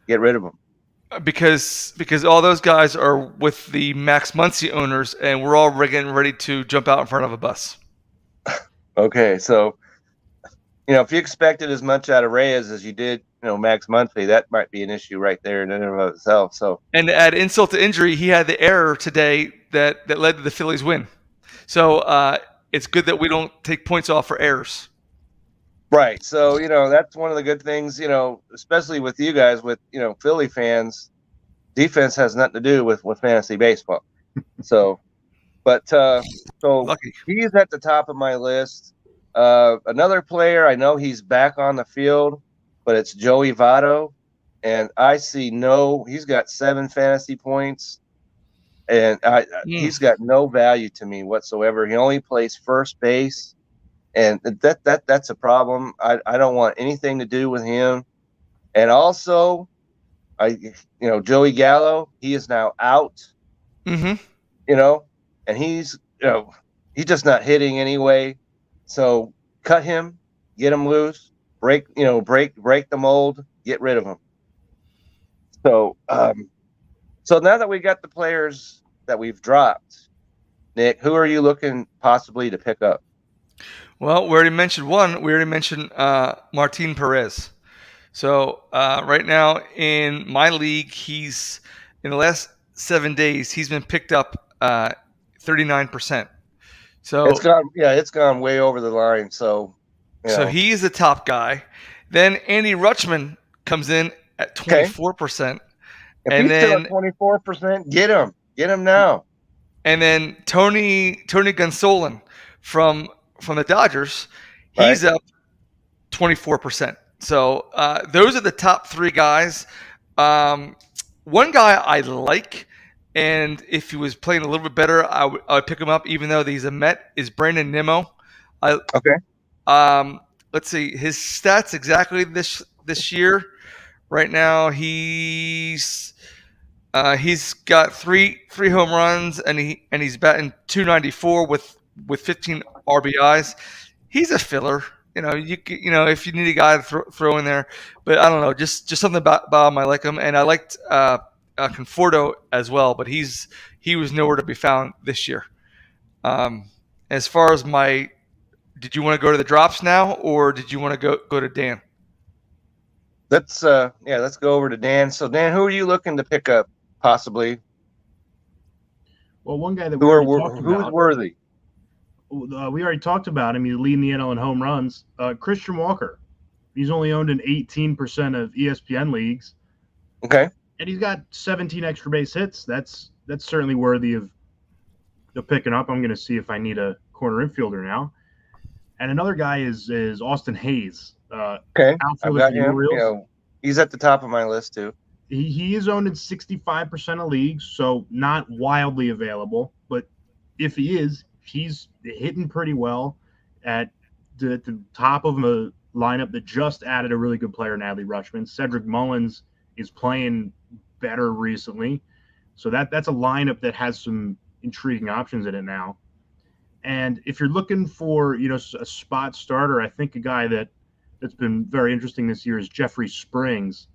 Get rid of him. Because all those guys are with the Max Muncie owners, and we're all getting ready to jump out in front of a bus. Okay, so if you expected as much out of Reyes as you did, Max Muncie, that might be an issue right there in and of itself. So, and to add insult to injury, he had the error today that led to the Phillies win. So it's good that we don't take points off for errors. Right. So, that's one of the good things, especially with you guys, with, Philly fans, defense has nothing to do with fantasy baseball. So, but so Lucky. He's at the top of my list. Another player, I know he's back on the field, but it's Joey Votto. And I see he's got 7 fantasy points. And he's got no value to me whatsoever. He only plays first base. And that's a problem. I don't want anything to do with him. And also, Joey Gallo, he is now out. Mm-hmm. And he's just not hitting anyway. So cut him, get him loose, break the mold, get rid of him. So so now that we got the players that we've dropped, Nick, who are you looking possibly to pick up? Well, we already mentioned one. We already mentioned Martin Perez. So right now in my league, he's in the last 7 days, he's been picked up 39%. So it's gone way over the line. So he's the top guy. Then Andy Rutschman comes in at 24%. If he's still at 24%, get him now. And then Tony Gonsolin from the Dodgers, he's up 24%. So those are the top 3 guys. One guy I like, and if he was playing a little bit better, I would pick him up, even though he's a Met, is Brandon Nemo. Let's see his stats exactly this year. Right now, he's got three home runs, and he's batting .294 with 15 RBIs. He's a filler. If you need a guy to throw in there, but I don't know, just something about him. I like him, and I liked Conforto as well, but he was nowhere to be found this year. As far as did you want to go to the drops now, or did you want to go to Dan? Let's go over to Dan. So Dan, who are you looking to pick up possibly? Well, one guy that who's worthy. We already talked about him. He's leading the NL in home runs. Christian Walker. He's only owned in 18% of ESPN leagues. Okay. And he's got 17 extra base hits. That's certainly worthy of picking up. I'm going to see if I need a corner infielder now. And another guy is Austin Hayes. Okay. I've got him. He's at the top of my list too. He is owned in 65% of leagues, so not wildly available. But if he is, he's hitting pretty well at the top of a lineup that just added a really good player, Adley Rutschman. Cedric Mullins is playing better recently. So that's a lineup that has some intriguing options in it now. And if you're looking for, a spot starter, I think a guy that's been very interesting this year is Jeffrey Springs.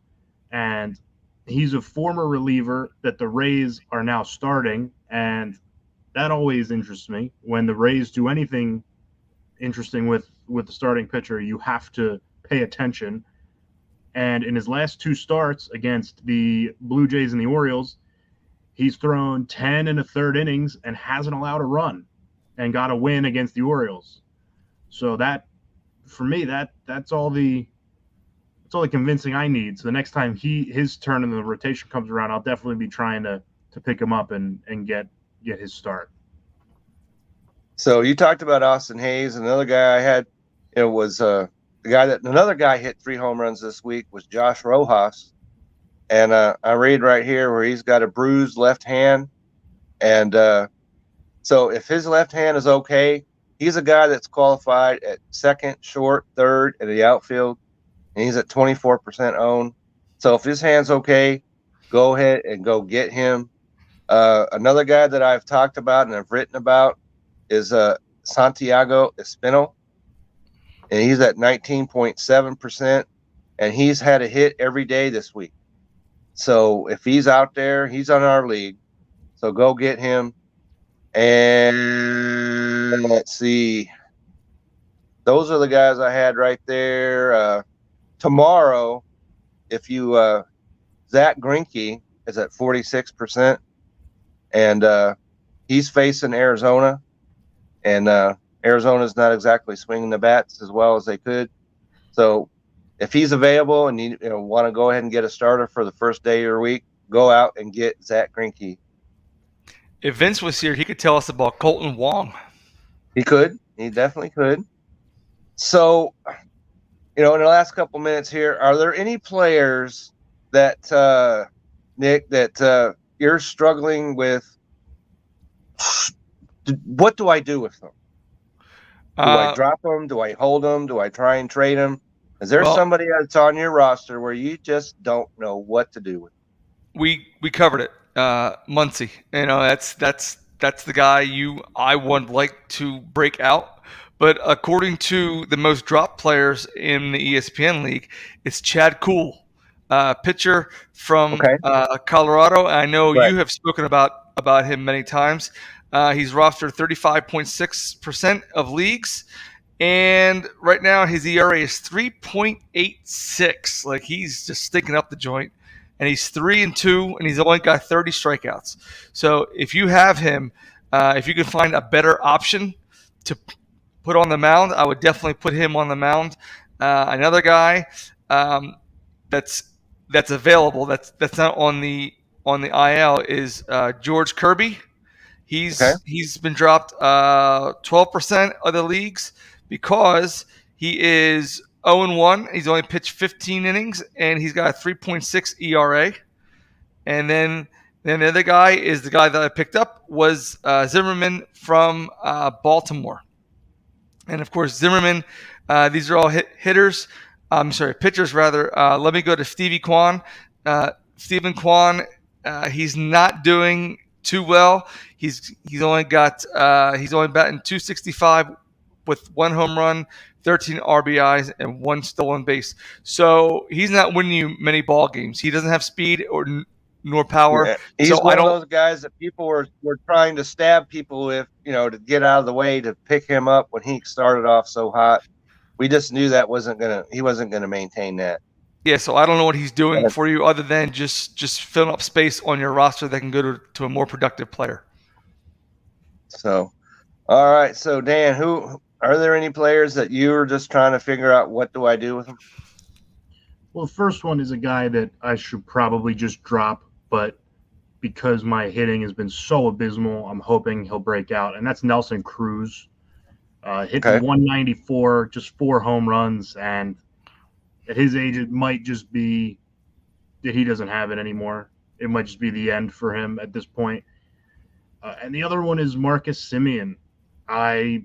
And he's a former reliever that the Rays are now starting, and that always interests me. When the Rays do anything interesting with the starting pitcher, you have to pay attention. And in his last 2 starts against the Blue Jays and the Orioles, he's thrown 10 1/3 innings and hasn't allowed a run and got a win against the Orioles. So that, for me, that's all the convincing I need. So the next time his turn in the rotation comes around, I'll definitely be trying to pick him up and get his start. So you talked about Austin Hayes. Another guy I had, was another guy hit 3 home runs this week was Josh Rojas. And I read right here where he's got a bruised left hand. And so if his left hand is okay, he's a guy that's qualified at second, short, third, in the outfield. And he's at 24% owned. So if his hand's okay, go ahead and go get him. Another guy that I've talked about and I've written about is Santiago Espinal. And he's at 19.7%. And he's had a hit every day this week. So if he's out there, he's on our league. So go get him. And let's see. Those are the guys I had right there. Tomorrow, if you Zach Greinke is at 46%, and he's facing Arizona, and Arizona's not exactly swinging the bats as well as they could. So if he's available and you want to go ahead and get a starter for the first day of your week, go out and get Zach Greinke. If Vince was here, he could tell us about Colton Wong. He could. He definitely could. So, in the last couple minutes here, are there any players that, Nick, that you're struggling with? What do I do with them? Do I drop them? Do I hold them? Do I try and trade them? Is there somebody that's on your roster where you just don't know what to do with? We covered it. Muncie, that's the guy I would like to break out. But according to the most dropped players in the ESPN league, it's Chad Kuhl, pitcher from Colorado. I know you have spoken about him many times. He's rostered 35.6% of leagues. And right now his ERA is 3.86. Like, he's just stinking up the joint. And he's 3-2, and he's only got 30 strikeouts. So if you have him, if you can find a better option to put on the mound, I would definitely put him on the mound. Another guy that's available, that's not on the IL is George Kirby. He's been dropped 12% of the leagues because he is 0-1. He's only pitched 15 innings, and he's got a 3.6 ERA. And then the other guy is the guy that I picked up was Zimmerman from Baltimore. And, of course, Zimmerman, these are all pitchers rather. Let me go to Stevie Kwan. Stephen Kwan, he's not doing too well. He's only batting .265 with 1 home run, 13 RBIs, and 1 stolen base. So he's not winning you many ball games. He doesn't have speed nor power. Yeah. He's one of those guys that people were trying to stab people with, to get out of the way to pick him up when he started off so hot. We just knew that he wasn't gonna maintain that. Yeah, so I don't know what he's doing for you other than just filling up space on your roster that can go to a more productive player. So, all right. So, Dan, are there any players that you were just trying to figure out what do I do with them? Well, the first one is a guy that I should probably just drop, but because my hitting has been so abysmal, I'm hoping he'll break out, and that's Nelson Cruz. Hitting 194, just 4 home runs, and at his age, it might just be that he doesn't have it anymore. It might just be the end for him at this point. And the other one is Marcus Simeon. I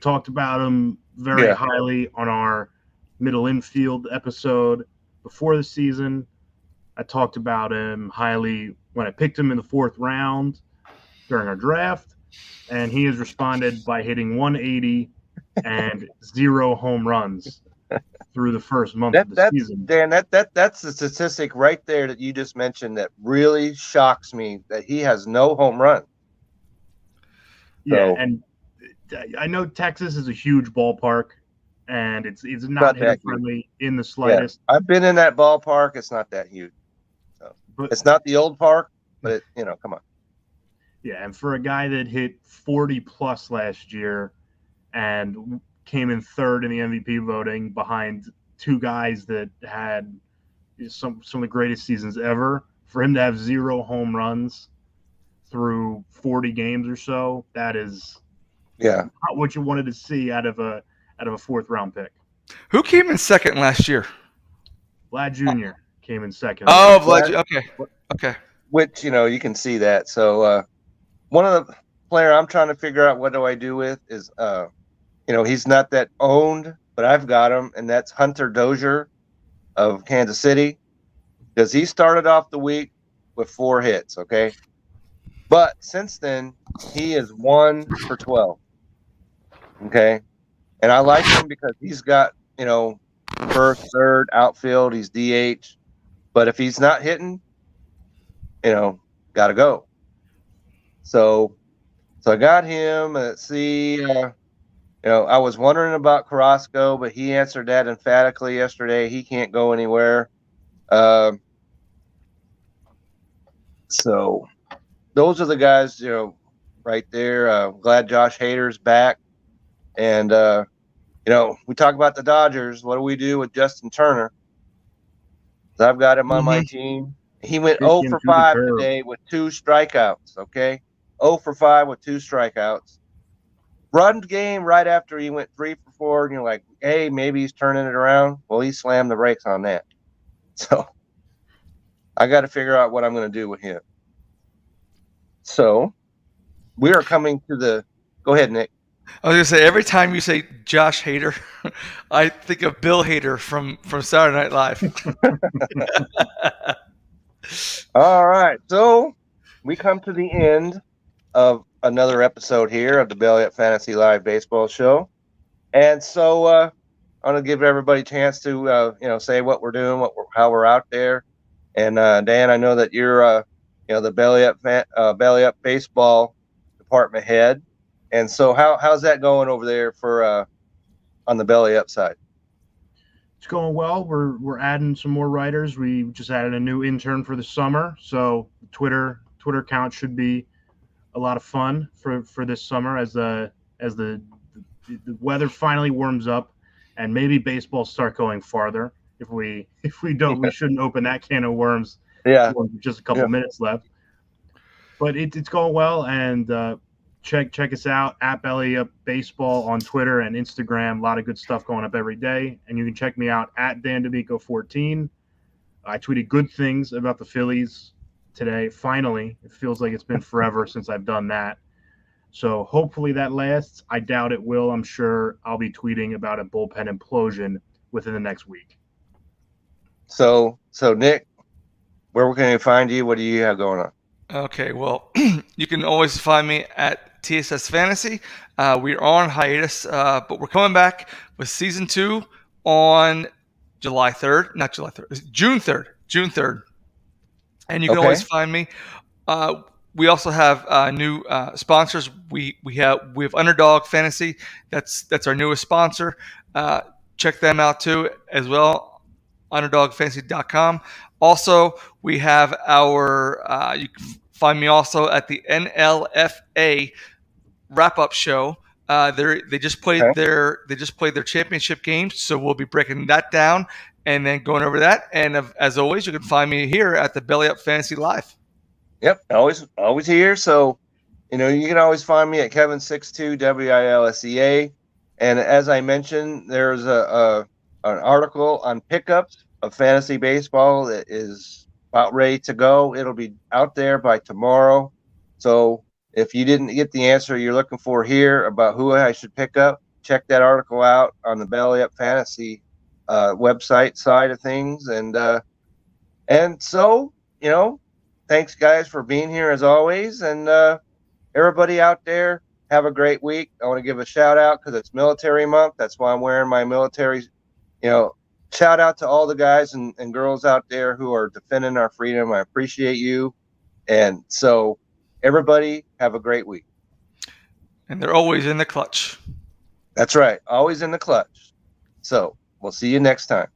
talked about him very highly on our middle infield episode before the season. I talked about him highly when I picked him in the 4th round during our draft, and he has responded by hitting 180 and 0 home runs through the first month of the season. Dan, that's the statistic right there that you just mentioned that really shocks me, that he has no home run. Yeah, and I know Texas is a huge ballpark, and it's not hitter friendly in the slightest. Yeah, I've been in that ballpark. It's not that huge. So it's not the old park, but come on. Yeah, and for a guy that hit 40 plus last year and came in 3rd in the MVP voting behind 2 guys that had some of the greatest seasons ever, for him to have 0 home runs through 40 games or so, that is not what you wanted to see out of a 4th round pick. Who came in 2nd last year? Vlad Jr. came in second. Oh, legend. Okay. which you can see that. So one of the player I'm trying to figure out what do I do with is he's not that owned, but I've got him, and that's Hunter Dozier of Kansas City, because he started off the week with 4 hits. Okay, but since then he is 1 for 12. Okay, and I like him because he's got first, third, outfield. He's DH, but if he's not hitting, got to go. So I got him. Let's see. I was wondering about Carrasco, but he answered that emphatically yesterday. He can't go anywhere. So those are the guys, right there. Glad Josh Hader's back. And, we talk about the Dodgers. What do we do with Justin Turner? I've got him on my team. He went 0 for 5 today with 2 strikeouts, okay? 0 for 5 with 2 strikeouts. Run game right after he went 3 for 4, and you're like, hey, maybe he's turning it around. Well, he slammed the brakes on that. So I got to figure out what I'm going to do with him. So we are coming to the – go ahead, Nick. I was going to say, every time you say Josh Hader, I think of Bill Hader from Saturday Night Live. All right. So we come to the end of another episode here of the Belly Up Fantasy Live Baseball Show. And so I want to give everybody a chance to, say what we're doing, how we're out there. And Dan, I know that you're, the Belly Up Baseball department head. And so how's that going over there for on the Belly Up side? It's going well. We're adding some more writers. We just added a new intern for the summer, so the Twitter account should be a lot of fun for this summer as the weather finally warms up and maybe baseball start going farther. If we don't, we shouldn't open that can of worms. Yeah, with just a couple minutes left. But it's going well, and check us out at Belly Up Baseball on Twitter and Instagram. A lot of good stuff going up every day. And you can check me out at DanDeMico14. I tweeted good things about the Phillies today. Finally, it feels like it's been forever since I've done that. So hopefully that lasts. I doubt it will. I'm sure I'll be tweeting about a bullpen implosion within the next week. So Nick, where can we find you? What do you have going on? Okay, well, you can always find me at TSS Fantasy. We're on hiatus, but we're coming back with Season 2 on July 3rd. Not July 3rd. June 3rd. June 3rd. And you can always find me. We also have new sponsors. We have Underdog Fantasy. That's our newest sponsor. Check them out too as well. UnderdogFantasy.com. Also, we have our. You can find me also at the NLFA wrap-up show. They just played their championship games, so we'll be breaking that down and then going over that. And as always, you can find me here at the Belly Up Fantasy Live. Yep, always here. So, you can always find me at Kevin62 WILSEA. And as I mentioned, there's an article on pickups of fantasy baseball that is about ready to go. It'll be out there by tomorrow. So if you didn't get the answer you're looking for here about who I should pick up, check that article out on the Belly Up Fantasy website side of things. And so, thanks guys for being here as always. And everybody out there, have a great week. I want to give a shout out because it's military month. That's why I'm wearing my military, shout out to all the guys and girls out there who are defending our freedom. I appreciate you. And so everybody have a great week. And they're always in the clutch. That's right. Always in the clutch. So we'll see you next time.